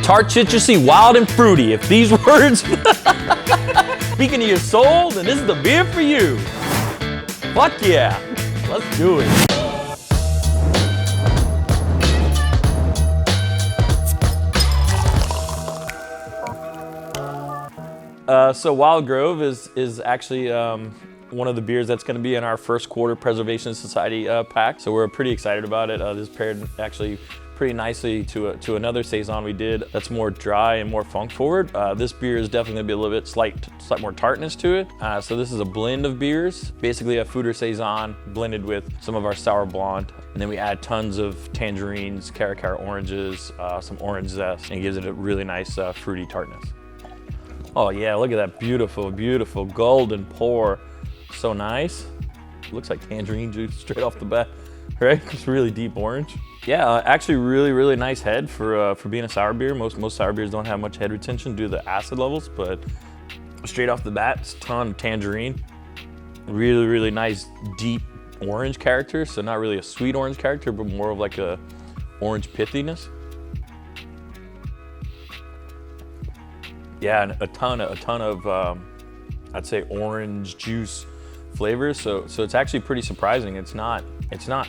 Tart, citrusy, wild, and fruity. If these words speaking to your soul, then this is the beer for you. Fuck yeah, let's do it. So Wild Grove is actually one of the beers that's going to be in our first quarter Preservation Society pack. So we're pretty excited about it. This paired actually pretty nicely to another Saison we did that's more dry and more funk forward. This beer is definitely going to be a little bit slight more tartness to it. So this is a blend of beers, basically a foeder Saison blended with some of our sour blonde. And then we add tons of tangerines, cara oranges, some orange zest, and it gives it a really nice fruity tartness. Oh yeah, look at that beautiful, beautiful golden pour. So nice. Looks like tangerine juice straight off the bat, right? It's really deep orange. Yeah, actually really, really nice head for being a sour beer. Most sour beers don't have much head retention due to the acid levels, but straight off the bat, it's a ton of tangerine. Really, really nice deep orange character. So not really a sweet orange character, but more of like a orange pithiness. Yeah, and a ton of I'd say orange juice flavors. So it's actually pretty surprising. It's not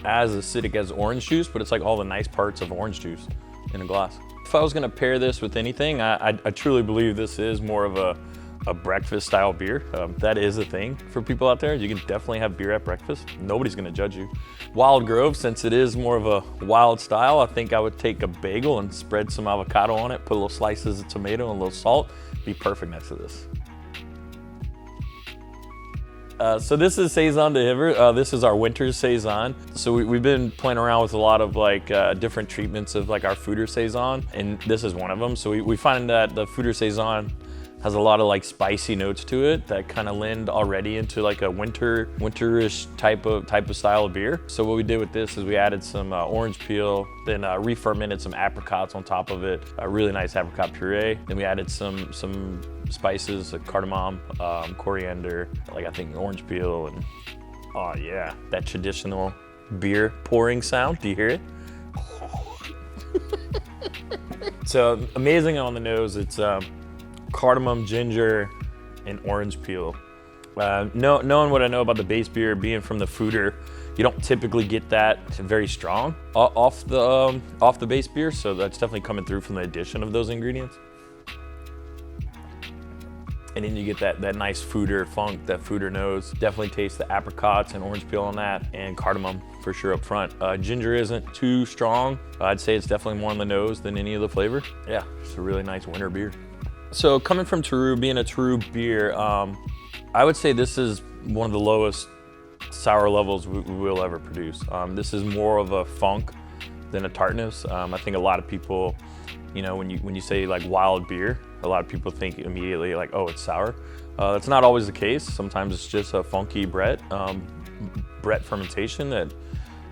as acidic as orange juice, but it's like all the nice parts of orange juice in a glass. If I was gonna pair this with anything, I truly believe this is more of a breakfast style beer. That is a thing for people out there. You can definitely have beer at breakfast. Nobody's gonna judge you. Wild Grove, since it is more of a wild style, I think I would take a bagel and spread some avocado on it, put little slices of tomato and a little salt. Be perfect next to this. So this is Saison D'Hiver. This is our winter Saison. So we've been playing around with a lot of like different treatments of like our foeder Saison, and this is one of them. So we find that the foeder Saison has a lot of like spicy notes to it that kind of lend already into like a winterish type of style of beer. So what we did with this is we added some orange peel, then re-fermented some apricots on top of it, a really nice apricot puree. Then we added some spices, like cardamom, coriander, like I think orange peel, and oh yeah, that traditional beer pouring sound. Do you hear it? So amazing on the nose. It's cardamom, ginger, and orange peel. Knowing what I know about the base beer, being from the foeder, you don't typically get that very strong off the base beer, so that's definitely coming through from the addition of those ingredients. And then you get that nice foeder funk, that foeder nose. Definitely taste the apricots and orange peel on that, and cardamom for sure up front. Ginger isn't too strong. I'd say it's definitely more on the nose than any of the flavor. Yeah, it's a really nice winter beer. So coming from Teru, being a Teru beer, I would say this is one of the lowest sour levels we will ever produce. This is more of a funk than a tartness. I think a lot of people, you know, when you say like wild beer, a lot of people think immediately like, oh, it's sour. That's not always the case. Sometimes it's just a funky Brett fermentation that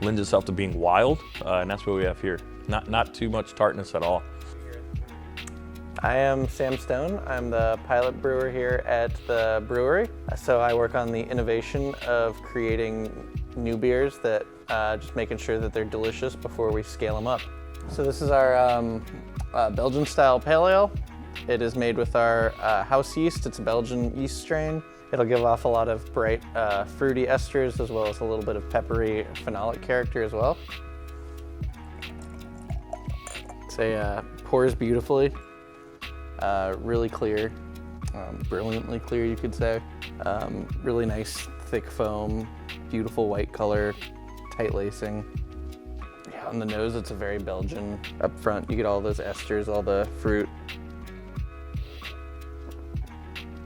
lends itself to being wild, and that's what we have here. Not too much tartness at all. I am Sam Stone. I'm the pilot brewer here at the brewery. So I work on the innovation of creating new beers that just making sure that they're delicious before we scale them up. So this is our Belgian-style pale ale. It is made with our house yeast. It's a Belgian yeast strain. It'll give off a lot of bright fruity esters as well as a little bit of peppery phenolic character as well. It pours beautifully. Really clear, brilliantly clear, you could say. Really nice thick foam, beautiful white color, tight lacing. Yeah, on the nose, it's a very Belgian. Up front, you get all those esters, all the fruit.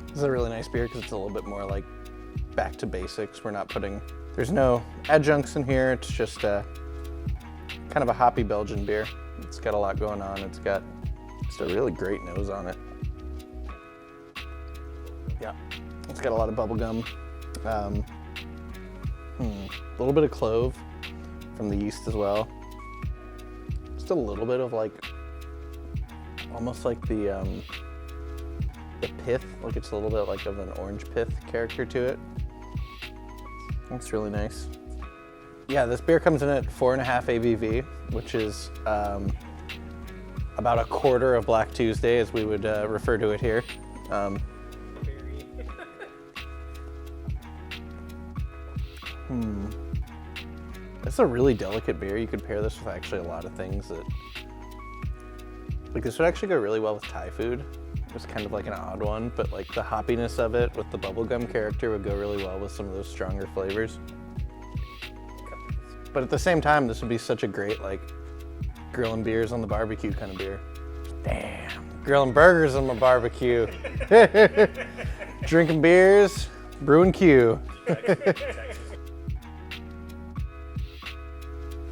This is a really nice beer because it's a little bit more like back to basics. There's no adjuncts in here. It's just kind of a hoppy Belgian beer. It's got a lot going on. It's got just a really great nose on it. Yeah, it's got a lot of bubble gum. A little bit of clove from the yeast as well. Just a little bit of like, almost like the pith, like it's a little bit like of an orange pith character to it. It's really nice. Yeah, this beer comes in at 4.5 ABV, which is about a quarter of Black Tuesday, as we would refer to it here. It's a really delicate beer. You could pair this with actually a lot of things that, like this would actually go really well with Thai food. It's kind of like an odd one, but like the hoppiness of it with the bubblegum character would go really well with some of those stronger flavors. But at the same time, this would be such a great like grilling beers on the barbecue kind of beer. Damn, grilling burgers on my barbecue. Drinking beers, brewing Q.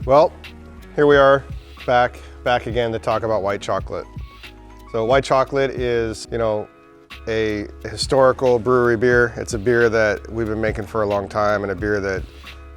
Well, here we are back again to talk about white chocolate. So white chocolate is, you know, a historical brewery beer. It's a beer that we've been making for a long time, and a beer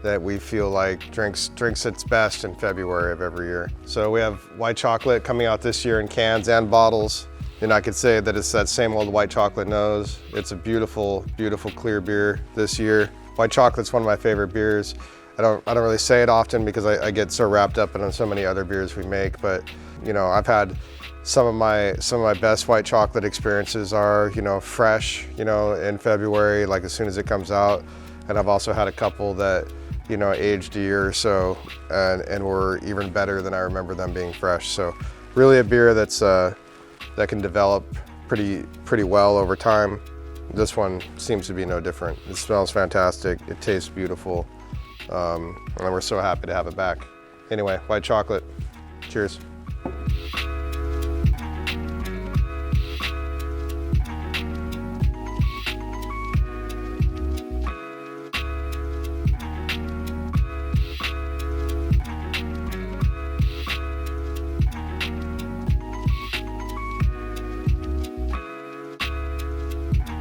that we feel like drinks its best in February of every year. So we have white chocolate coming out this year in cans and bottles. And I could say that it's that same old white chocolate nose. It's a beautiful, beautiful clear beer this year. White chocolate's one of my favorite beers. I don't really say it often because I get so wrapped up in so many other beers we make, but you know, I've had some of my best white chocolate experiences are, you know, fresh, you know, in February, like as soon as it comes out. And I've also had a couple that, you know, aged a year or so and were even better than I remember them being fresh. So really a beer that's that can develop pretty well over time. This one seems to be no different. It smells fantastic. It tastes beautiful. And we're so happy to have it back. Anyway, white chocolate. Cheers.